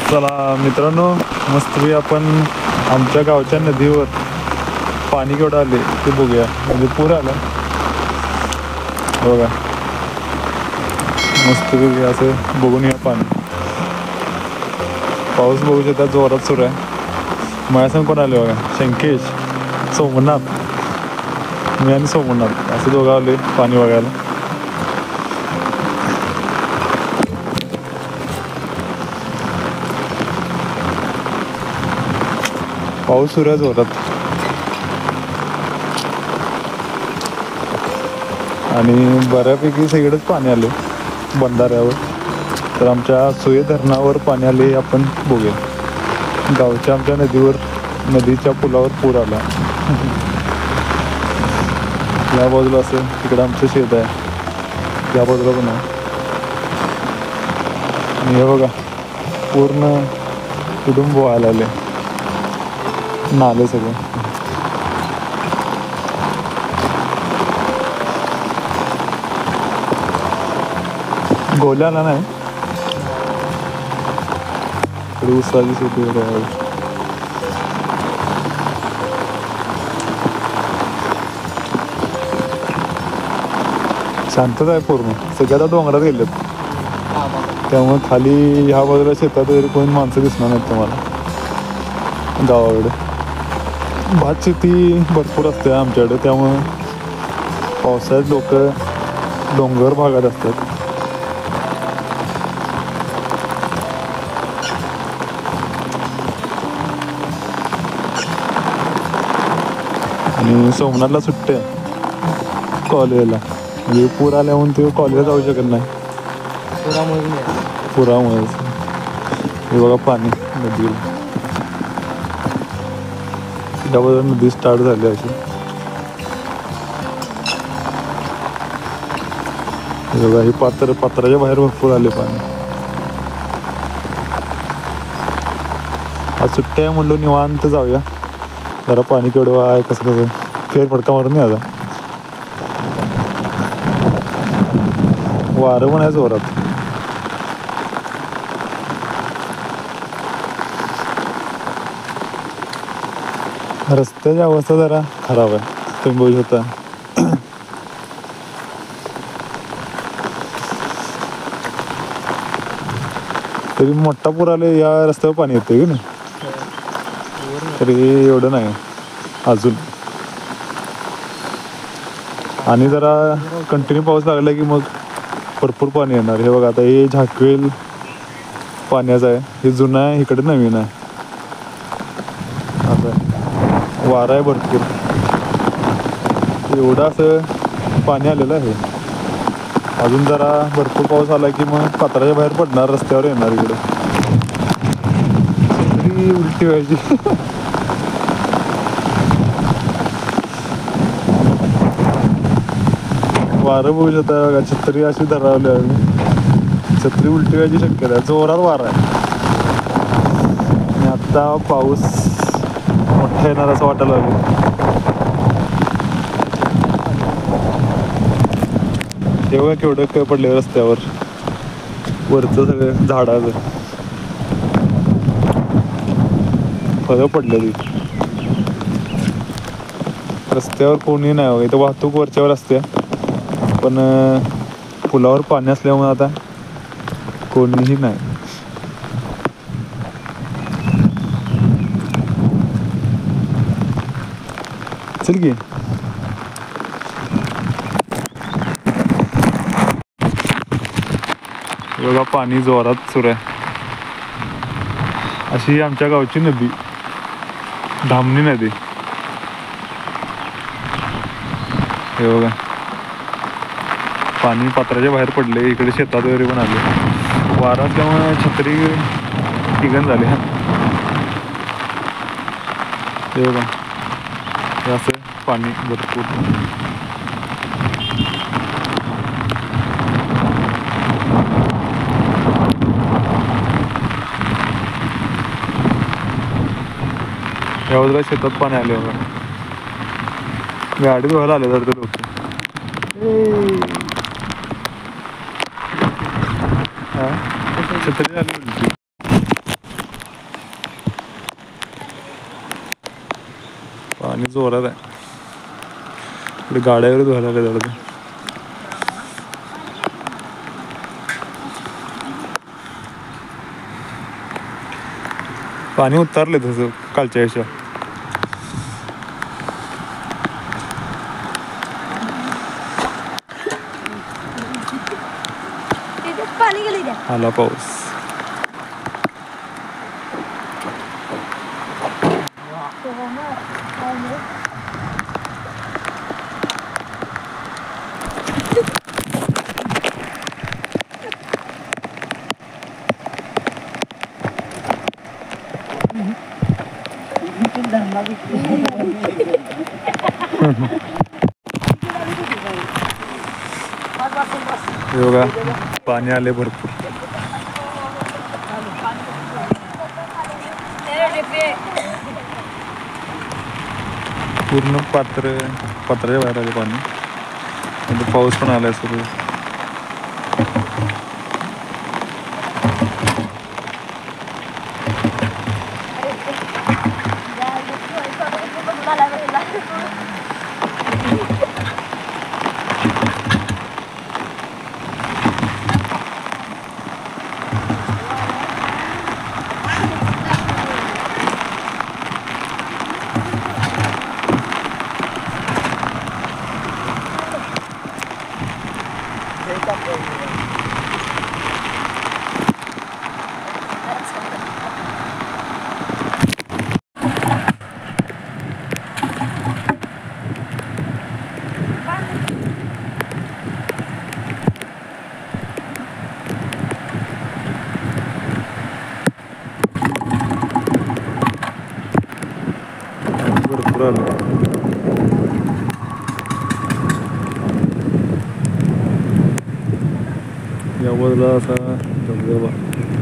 चला मित्रांनो, मस्तपैकी आपण आमच्या गावच्या नदीवर पाणी केवढं आले ते बघूया. म्हणजे पूर आला बघा, मस्तपैकी असं बघून या पाणी. पाऊस बघू शकता जोरात सुरू आहे. माझ्यासंग पण आले बघा, शंकेश, सोमनाथ, मी आणि सोमनाथ असं दोघं आले पाणी बघायला. पाऊस सुरू आहे जोरात आणि बऱ्यापैकी सगळेच पाणी आले बंधाऱ्यावर. तर आमच्या सुये धरणावर पाणी आले आपण बघूया. गावच्या आमच्या नदीच्या पुलावर पूर आला. या बाजूला असं तिकडं आमचं शेत आहे, या बाजूला पण आहे. आणि हे बघा पूर्ण कुटुंब व्हायला आले, नाले सगळे. गोल्या आला नाही, उसाची शेती वगैरे. शांतता आहे पूर्ण, सगळ्या आता डोंगरात गेलेत. त्यामुळे खाली ह्या बाजूला शेतात वगैरे कोणी माणसं दिसणार नाहीत तुम्हाला. गावाकडे भात शेती भरपूर असते आमच्याकडे, त्यामुळं पावसाळ्यात लोक डोंगर भागात असतात. आणि सोमनाथला सुट्टे कॉलेजला, म्हणजे पूर आल्या म्हणून ते कॉलेजला जाऊ शकत नाही पुरामुळेच. हे बघा पाणी नदीला, त्याबद्दल नदी स्टार्ट झाली अशी. हे बघा ही पात्राच्या बाहेर भरपूर आले पाणी. आज सुट्टी आहे म्हणलो निवांत जाऊया, जरा पाणी केवढं आहे कसं फेरफटका मारून नाही. आता वारं पण आहे जोरात. रस्त्याची अवस्था जरा खराब आहे, तुम्ही बघू शकता. तरी मोठा पूर आले या रस्त्यावर पाणी येते की नाही, तरी एवढं नाही अजून. आणि जरा कंटिन्यू पाऊस लागला की मग भरपूर पाणी येणार. हे बघा आता हे झाकवेल पाण्याचं आहे, हे जुनं आहे, इकडे नवीन आहे. असं वारा आहे भरपूर, एवढं असं पाणी आलेलं आहे. अजून जरा भरपूर पाऊस आला की मग पात्राच्या बाहेर पडणार, रस्त्यावर येणार. इकडे छत्री उलटी व्हायची. वारं बघू शकता बघा, छत्री अशी धरावली आहे, छत्री उलटी व्हायची शक्यता आहे. जोरात वारा आहे आणि आता पाऊस मोठा येणार असं वाटायला लागलं. तेव्हा केवढं काय पडले रस्त्यावर, वरचं सगळं झाडाचं फळं पडलेली. रस्त्यावर कोणी नाही बघा, इथं वाहतूक वरच्यावर असते, पण पुलावर पाणी असल्यामुळे आता कोणीही नाही. चल की बघा पाणी जोरात सुरू आहे. अशी आमच्या गावची नदी, धामणी नदी. हे बघा पाणी पात्राच्या बाहेर पडले, इकडे शेतात वगैरे पण आले. वारा असल्यामुळे छत्री ठिकाण झाले. हे बघा हे असं पाणी भरपूर. या बाजूला शेतात पाणी आले बघा, गाडी धुवायला आले तर ते लोक. छत्री आली उलटी. पाणी जोरात आहे. इकडे गाड्यावर धुवायला लागले जरा. पाणी उतरले तसं कालच्या याच्या. आला पाऊस. बघा पाणी आले भरपूर. पूर्ण पात्राच्या बाहेर आले पाणी. नंतर पाऊस पण आलाय सुरू. भरपूर आलं. या बाजूला असा धबधबा.